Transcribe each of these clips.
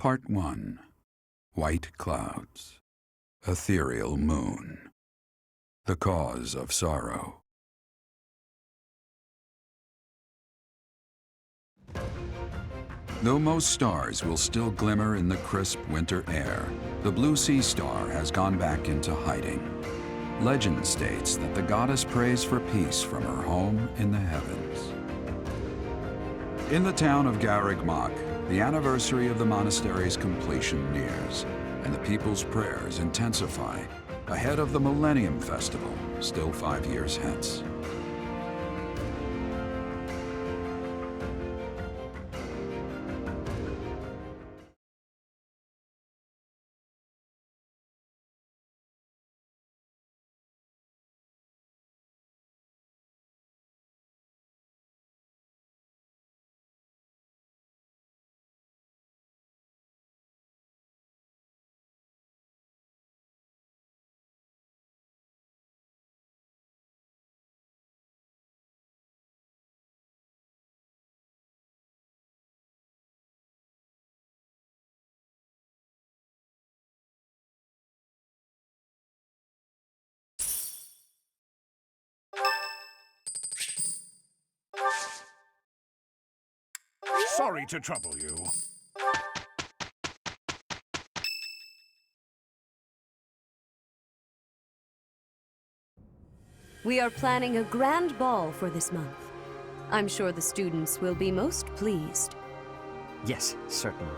Part 1. White Clouds. Ethereal Moon. The Cause of Sorrow. Though most stars will still glimmer in the crisp winter air, the blue sea star has gone back into hiding. Legend states that the goddess prays for peace from her home in the heavens. In the town of Garreg-Mach, the anniversary of the monastery's completion nears, and the people's prayers intensify ahead of the Millennium Festival, still 5 years hence. Sorry to trouble you. We are planning a grand ball for this month. I'm sure the students will be most pleased. Yes, certainly.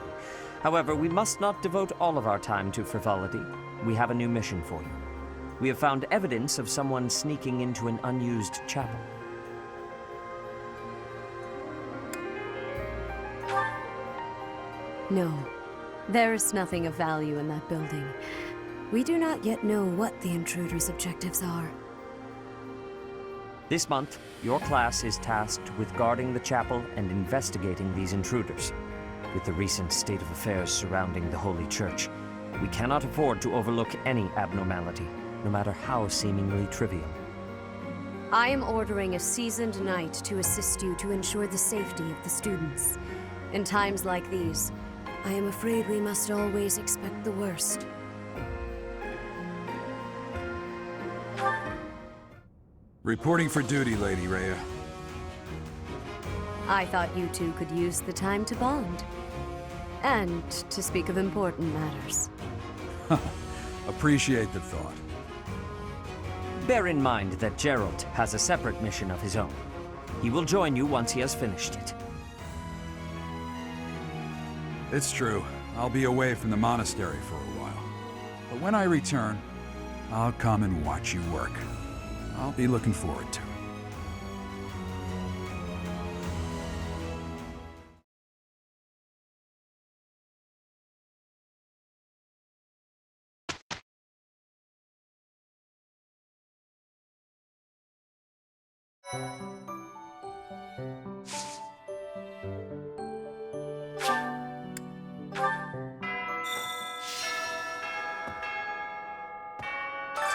However, we must not devote all of our time to frivolity. We have a new mission for you. We have found evidence of someone sneaking into an unused chapel. No, there is nothing of value in that building. We do not yet know what the intruder's objectives are. This month, your class is tasked with guarding the chapel and investigating these intruders. With the recent state of affairs surrounding the Holy Church, we cannot afford to overlook any abnormality, no matter how seemingly trivial. I am ordering a seasoned knight to assist you to ensure the safety of the students. In times like these, I am afraid we must always expect the worst. Reporting for duty, Lady Rhea. I thought you two could use the time to bond. And to speak of important matters. Appreciate the thought. Bear in mind that Gerald has a separate mission of his own. He will join you once he has finished it. It's true. I'll be away from the monastery for a while. But when I return, I'll come and watch you work. I'll be looking forward to it.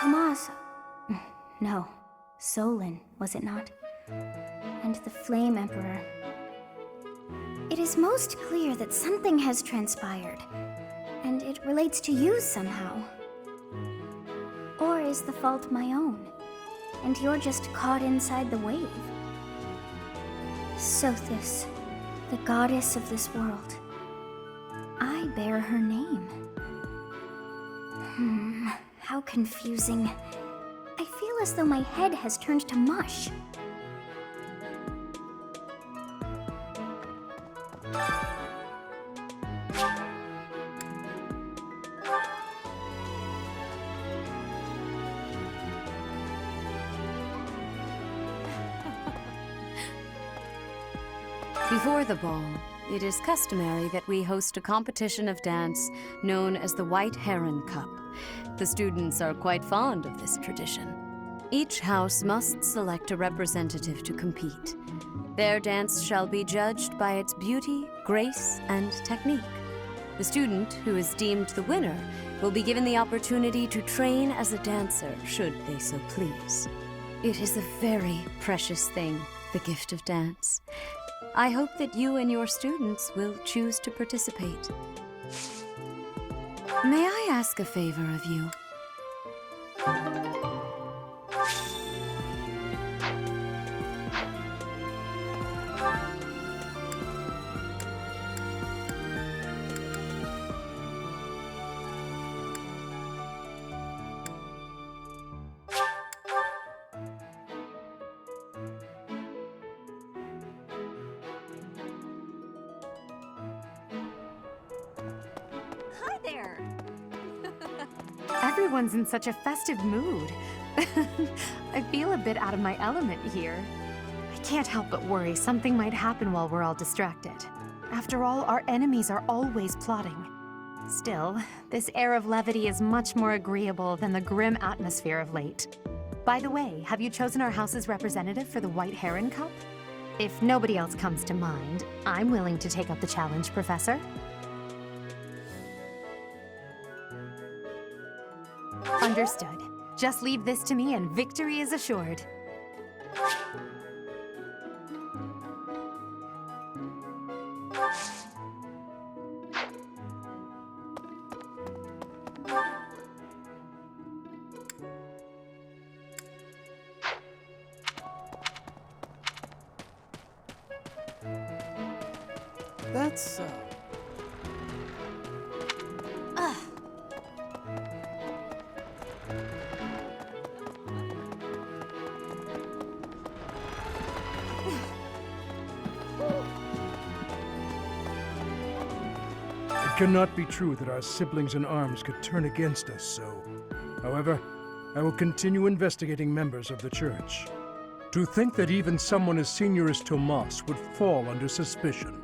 Tomas. No. Solon, was it not? And the Flame Emperor. It is most clear that something has transpired, and it relates to you somehow. Or is the fault my own, and you're just caught inside the wave? Sothis, the goddess of this world. I bear her name. How confusing. I feel as though my head has turned to mush. Before the ball, it is customary that we host a competition of dance known as the White Heron Cup. The students are quite fond of this tradition. Each house must select a representative to compete. Their dance shall be judged by its beauty, grace, and technique. The student who is deemed the winner will be given the opportunity to train as a dancer, should they so please. It is a very precious thing, the gift of dance. I hope that you and your students will choose to participate. May I ask a favor of you? Hi there! Everyone's in such a festive mood. I feel a bit out of my element here. I can't help but worry something might happen while we're all distracted. After all, our enemies are always plotting. Still, this air of levity is much more agreeable than the grim atmosphere of late. By the way, have you chosen our house's representative for the White Heron Cup? If nobody else comes to mind, I'm willing to take up the challenge, Professor. Understood. Just leave this to me and victory is assured. That's, It cannot be true that our siblings in arms could turn against us so. However, I will continue investigating members of the Church. To think that even someone as senior as Tomas would fall under suspicion.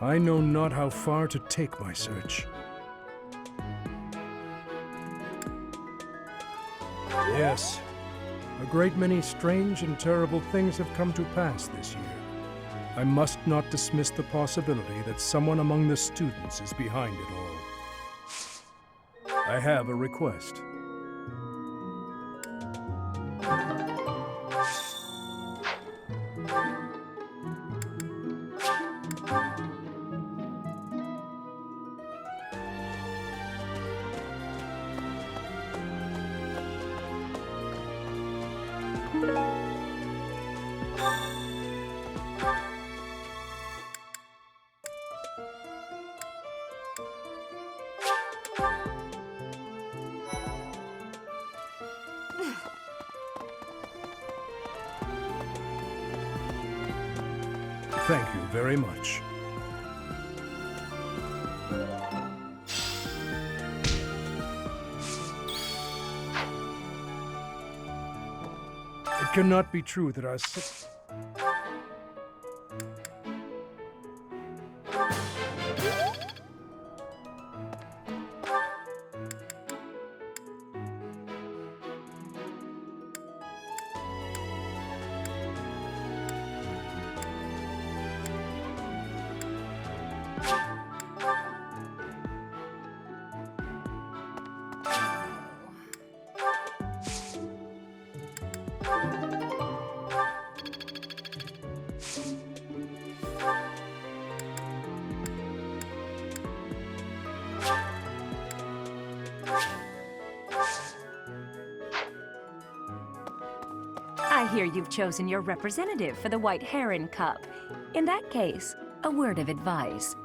I know not how far to take my search. Yes, a great many strange and terrible things have come to pass this year. I must not dismiss the possibility that someone among the students is behind it all. I have a request. Thank you very much. It cannot be true that our I hear you've chosen your representative for the White Heron Cup. In that case, a word of advice.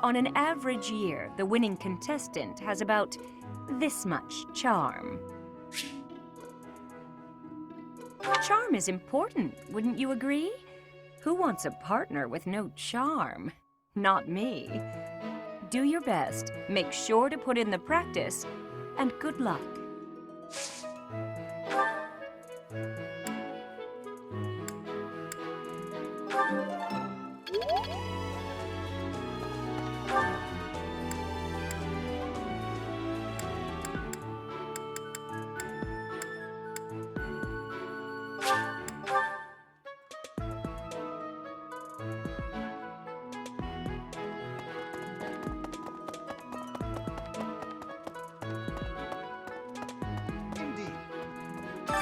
On an average year, the winning contestant has about this much charm. Charm is important, wouldn't you agree? Who wants a partner with no charm? Not me. Do your best, make sure to put in the practice, and good luck.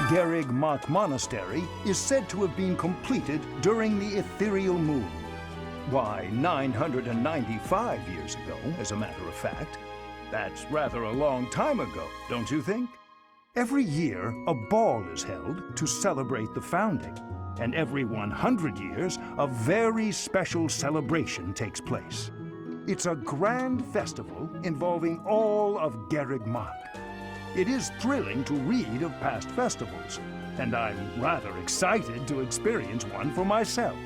Gerig Mark Monastery is said to have been completed during the ethereal moon. Why, 995 years ago, as a matter of fact. That's rather a long time ago, don't you think? Every year, a ball is held to celebrate the founding, and every 100 years, a very special celebration takes place. It's a grand festival involving all of Garreg Mach. It is thrilling to read of past festivals, and I'm rather excited to experience one for myself.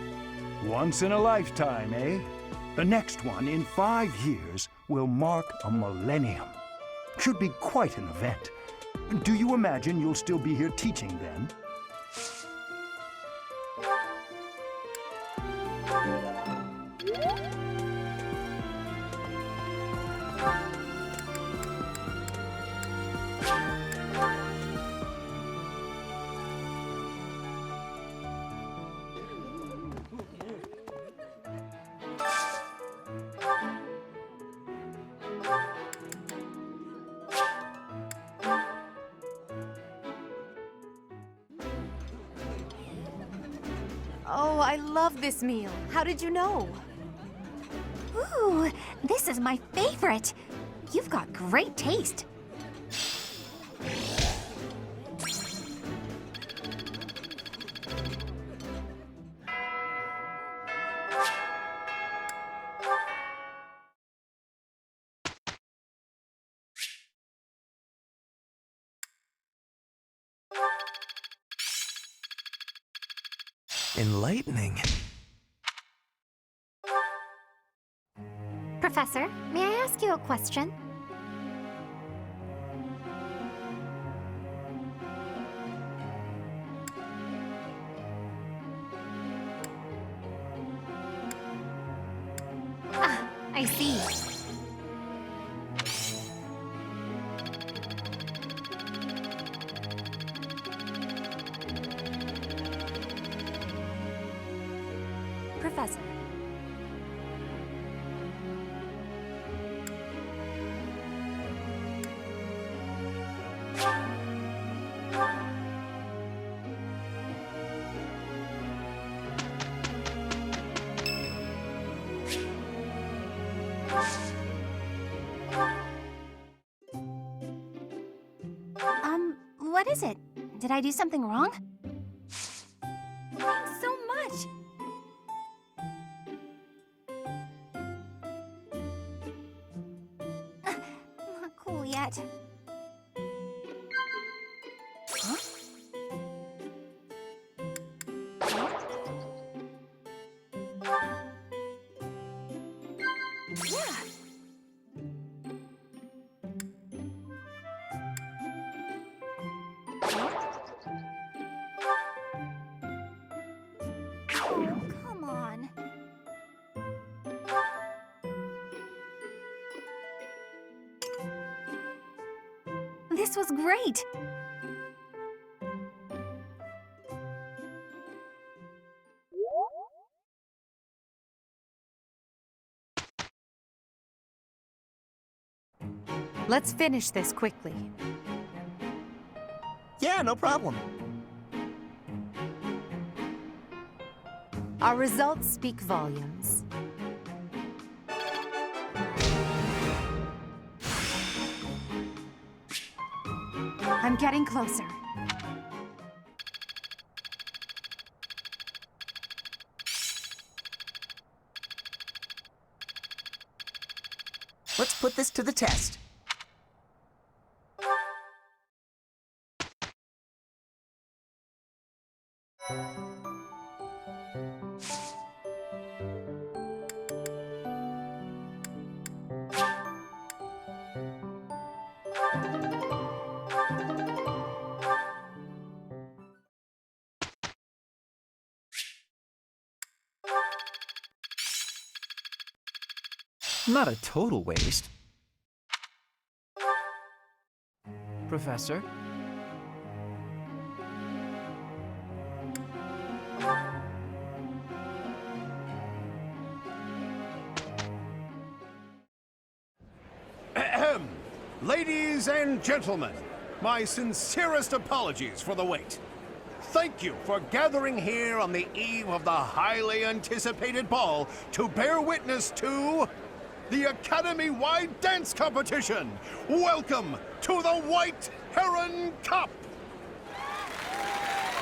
Once in a lifetime, eh? The next one, in 5 years, will mark a millennium. Should be quite an event. Do you imagine you'll still be here teaching then? Oh, I love this meal. How did you know? Ooh, this is my favorite. You've got great taste. Enlightening. Professor, may I ask you a question? Ah, I see. Professor. What is it? Did I do something wrong? Thanks so much! Not cool yet. Huh? Yeah. Come on. This was great. Let's finish this quickly. Yeah, no problem. Our results speak volumes. I'm getting closer. Let's put this to the test. Not a total waste. Professor? Ahem. Ladies and gentlemen, my sincerest apologies for the wait. Thank you for gathering here on the eve of the highly anticipated ball to bear witness to the Academy-wide dance competition. Welcome to the White Heron Cup.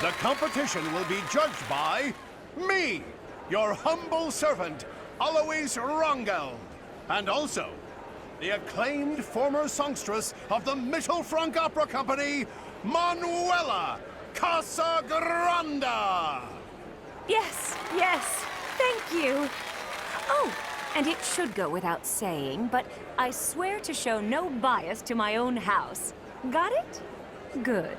The competition will be judged by me, your humble servant, Alois Rangel, and also the acclaimed former songstress of the Mittelfrank Opera Company, Manuela Casagranda. Yes, yes, thank you. Oh, and it should go without saying, but I swear to show no bias to my own house. Got it? Good.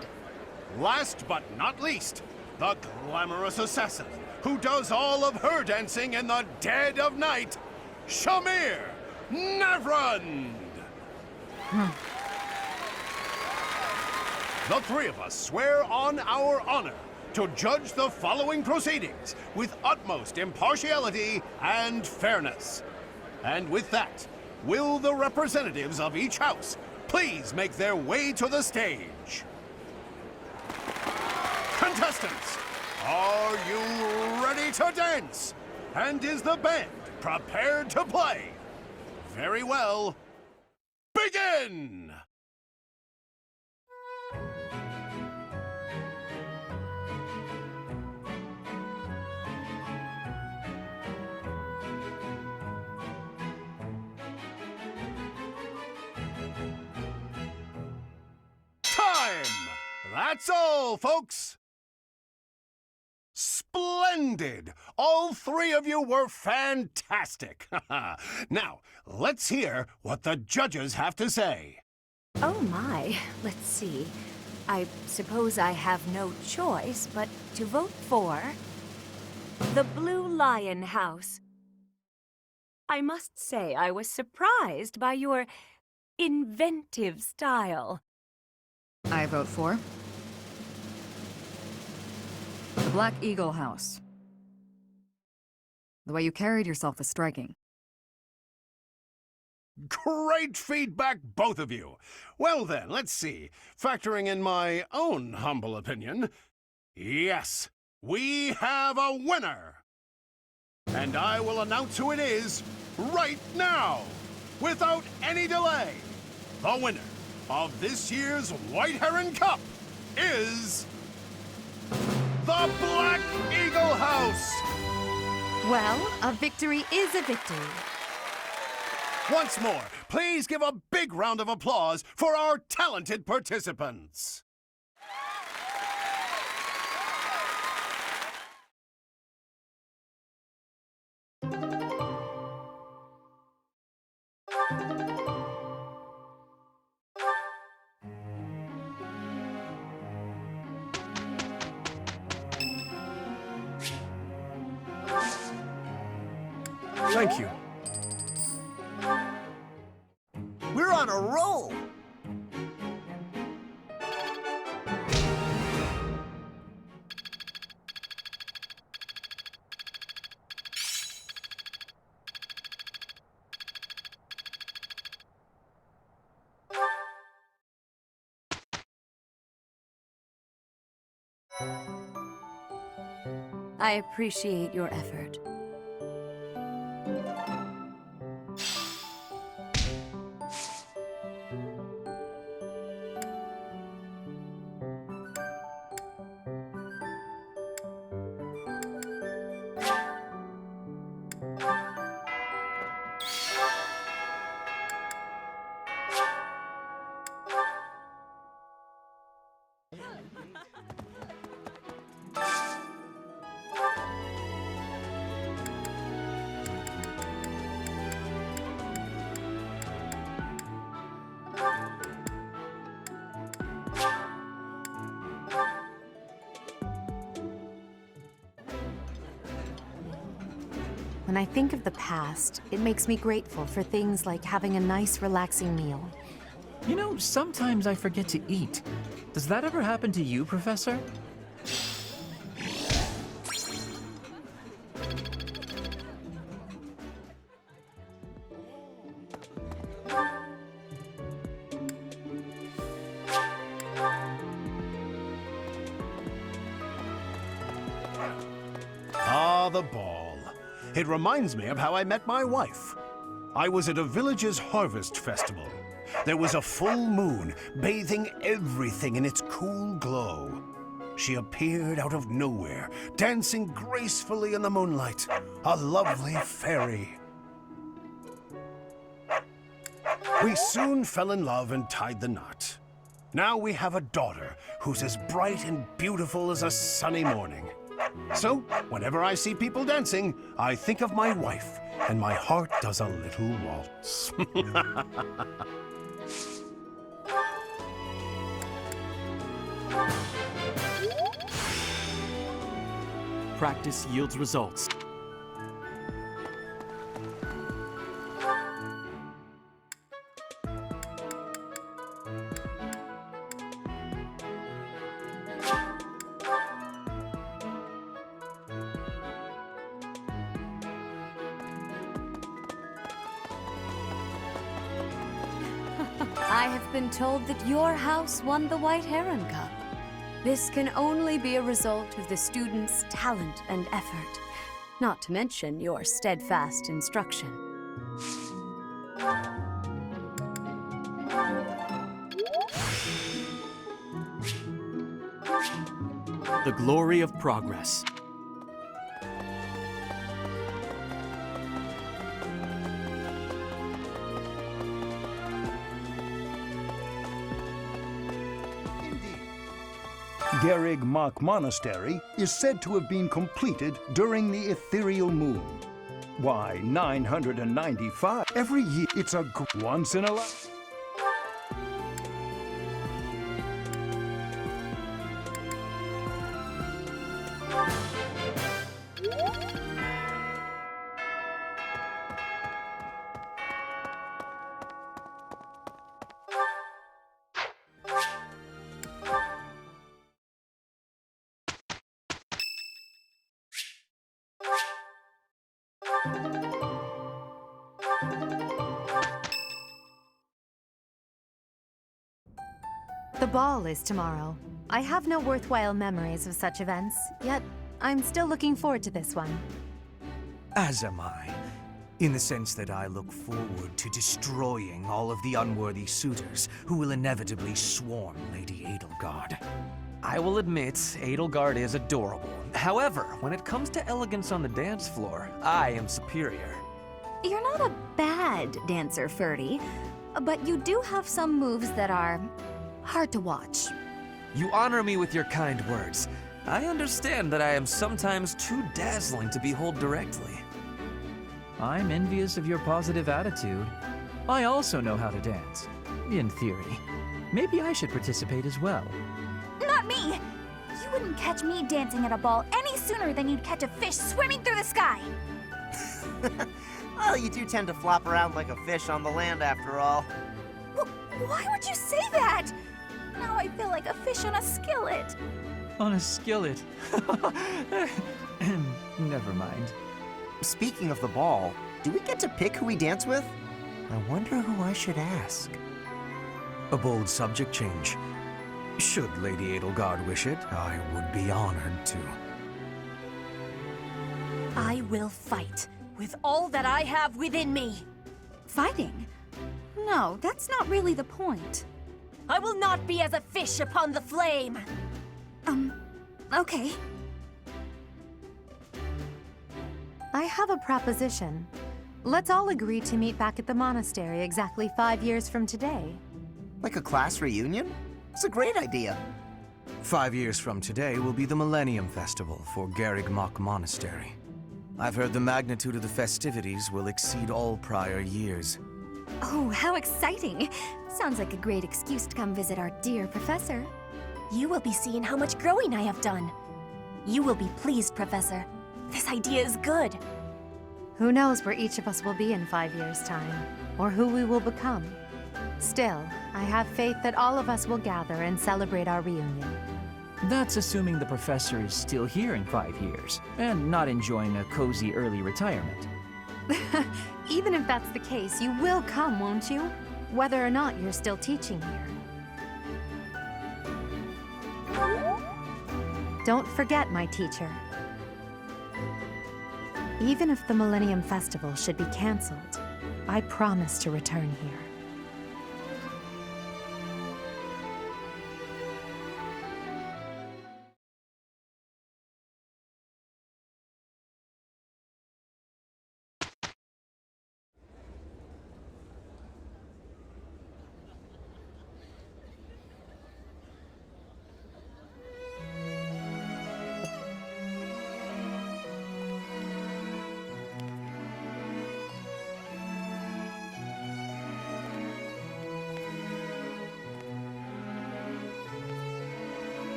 Last but not least, the glamorous assassin who does all of her dancing in the dead of night, Shamir Navrand. The three of us swear on our honor to judge the following proceedings with utmost impartiality and fairness. And with that, will the representatives of each house please make their way to the stage? Contestants, are you ready to dance? And is the band prepared to play? Very well. Begin! Time! That's all, folks! Splendid! All three of you were fantastic! Now, let's hear what the judges have to say. Oh my, let's see. I suppose I have no choice but to vote for the Blue Lion House. I must say I was surprised by your inventive style. I vote for the Black Eagle House. The way you carried yourself was striking. Great feedback, both of you. Well then, let's see. Factoring in my own humble opinion, yes, we have a winner. And I will announce who it is right now, without any delay. The winner of this year's White Heron Cup is the Black Eagle House! Well, a victory is a victory. Once more, please give a big round of applause for our talented participants. Thank you. We're on a roll! I appreciate your effort. When I think of the past, it makes me grateful for things like having a nice, relaxing meal. You know, sometimes I forget to eat. Does that ever happen to you, Professor? Ah, the ball. It reminds me of how I met my wife. I was at a village's harvest festival. There was a full moon, bathing everything in its cool glow. She appeared out of nowhere, dancing gracefully in the moonlight. A lovely fairy. We soon fell in love and tied the knot. Now we have a daughter who's as bright and beautiful as a sunny morning. So, whenever I see people dancing, I think of my wife, and my heart does a little waltz. Practice yields results. I have been told that your house won the White Heron Cup. This can only be a result of the students' talent and effort, not to mention your steadfast instruction. The glory of progress. Garrig Mach Monastery is said to have been completed during the ethereal moon. Why, 995 every year. It's a once in a life. The ball is tomorrow. I have no worthwhile memories of such events, yet I'm still looking forward to this one. As am I, in the sense that I look forward to destroying all of the unworthy suitors who will inevitably swarm Lady Edelgard. I will admit, Edelgard is adorable. However, when it comes to elegance on the dance floor, I am superior. You're not a bad dancer, Ferdy, but you do have some moves that are hard to watch. You honor me with your kind words. I understand that I am sometimes too dazzling to behold directly. I'm envious of your positive attitude. I also know how to dance, in theory. Maybe I should participate as well. Not me! You wouldn't catch me dancing at a ball any sooner than you'd catch a fish swimming through the sky! Well, you do tend to flop around like a fish on the land after all. Why would you say that? Now I feel like a fish on a skillet. On a skillet. Never mind. Speaking of the ball, do we get to pick who we dance with? I wonder who I should ask. A bold subject change. Should Lady Edelgard wish it, I would be honored to. I will fight with all that I have within me. Fighting? No, that's not really the point. I will not be as a fish upon the flame. Okay. I have a proposition. Let's all agree to meet back at the monastery exactly 5 years from today. Like a class reunion? It's a great idea. 5 years from today will be the Millennium Festival for Garrig Mach Monastery. I've heard the magnitude of the festivities will exceed all prior years. Oh, how exciting! Sounds like a great excuse to come visit our dear professor. You will be seeing how much growing I have done. You will be pleased, Professor. This idea is good. Who knows where each of us will be in 5 years' time, or who we will become. Still, I have faith that all of us will gather and celebrate our reunion. That's assuming the professor is still here in 5 years, and not enjoying a cozy early retirement. Even if that's the case, you will come, won't you? Whether or not you're still teaching here. Don't forget, my teacher. Even if the Millennium Festival should be cancelled, I promise to return here.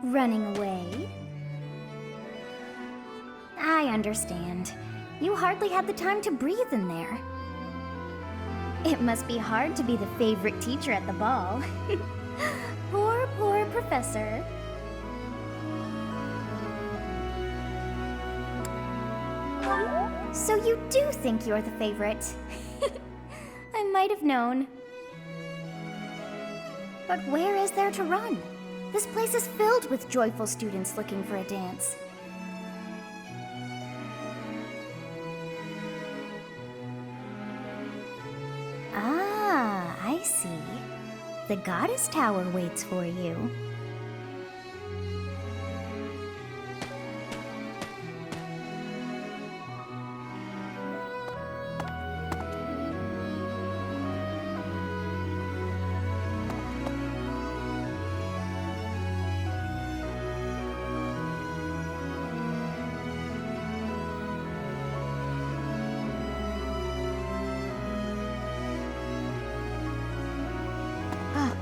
Running away? I understand. You hardly had the time to breathe in there. It must be hard to be the favorite teacher at the ball. Poor professor. So you do think you're the favorite? I might have known. But where is there to run? This place is filled with joyful students looking for a dance. Ah, I see. The Goddess Tower waits for you.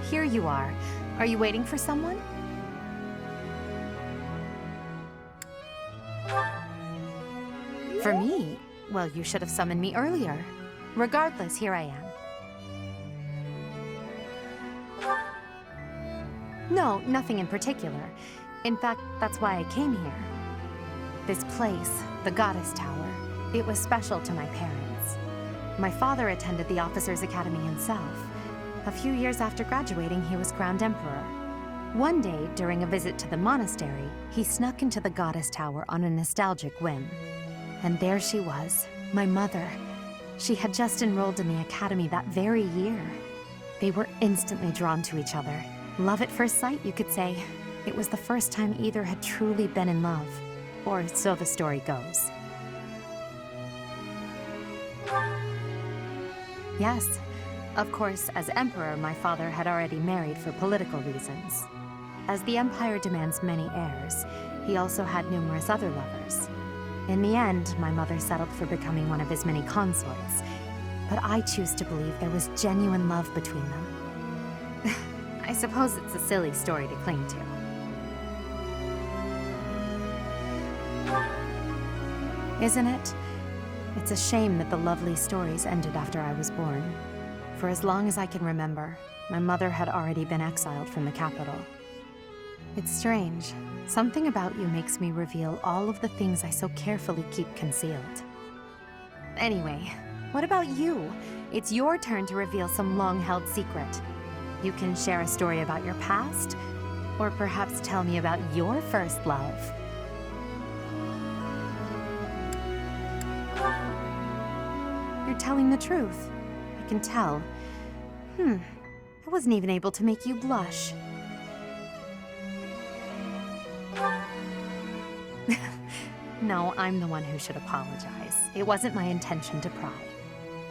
Here you are. Are you waiting for someone? For me? Well, you should have summoned me earlier. Regardless, here I am. No, nothing in particular. In fact, that's why I came here. This place, the Goddess Tower, it was special to my parents. My father attended the Officers' Academy himself. A few years after graduating, he was crowned emperor. One day, during a visit to the monastery, he snuck into the Goddess Tower on a nostalgic whim. And there she was, my mother. She had just enrolled in the academy that very year. They were instantly drawn to each other. Love at first sight, you could say. It was the first time either had truly been in love. Or so the story goes. Yes. Of course, as emperor, my father had already married for political reasons. As the empire demands many heirs, he also had numerous other lovers. In the end, my mother settled for becoming one of his many consorts. But I choose to believe there was genuine love between them. I suppose it's a silly story to cling to. Isn't it? It's a shame that the lovely stories ended after I was born. For as long as I can remember, my mother had already been exiled from the capital. It's strange. Something about you makes me reveal all of the things I so carefully keep concealed. Anyway, what about you? It's your turn to reveal some long-held secret. You can share a story about your past, or perhaps tell me about your first love. You're telling the truth. I can tell. I wasn't even able to make you blush. No, I'm the one who should apologize. It wasn't my intention to pry.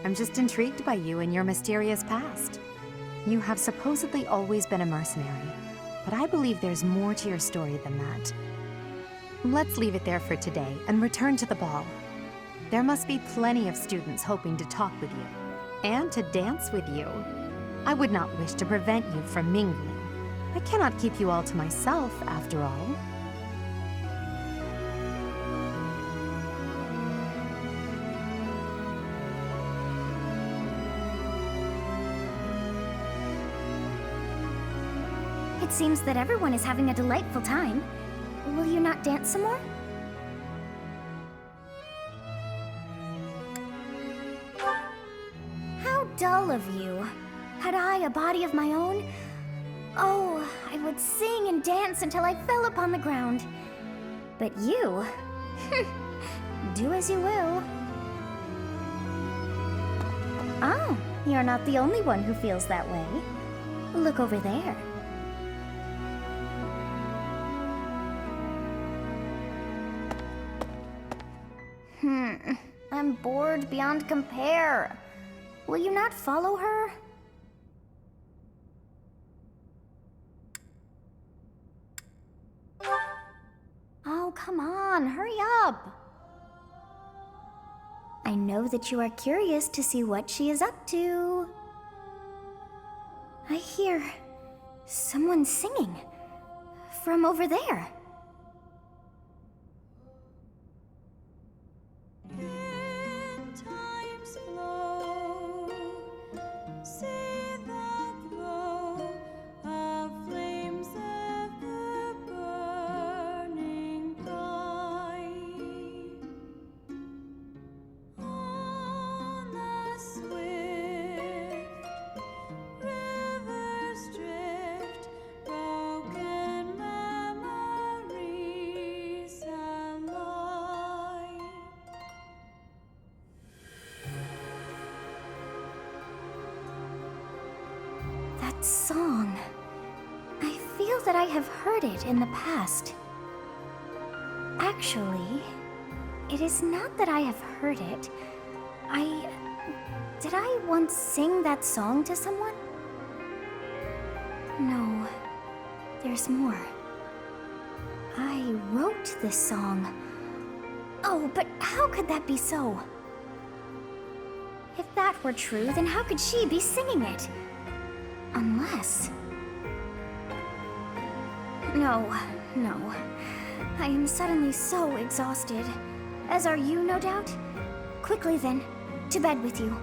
I'm just intrigued by you and your mysterious past. You have supposedly always been a mercenary, but I believe there's more to your story than that. Let's leave it there for today and return to the ball. There must be plenty of students hoping to talk with you. and to dance with you. I would not wish to prevent you from mingling. I cannot keep you all to myself, after all. It seems that everyone is having a delightful time. Will you not dance some more? How dull of you. Had I a body of my own? Oh, I would sing and dance until I fell upon the ground. But you... do as you will. Ah, you're not the only one who feels that way. Look over there. I'm bored beyond compare. Will you not follow her? Oh, come on, hurry up. I know that you are curious to see what she is up to. I hear someone singing from over there. That song. I feel that I have heard it in the past. Actually, it is not that I have heard it. Did I once sing that song to someone? No, there's more. I wrote this song. Oh, but how could that be so? If that were true, then how could she be singing it? Unless... No. I am suddenly so exhausted. As are you, no doubt? Quickly then, to bed with you.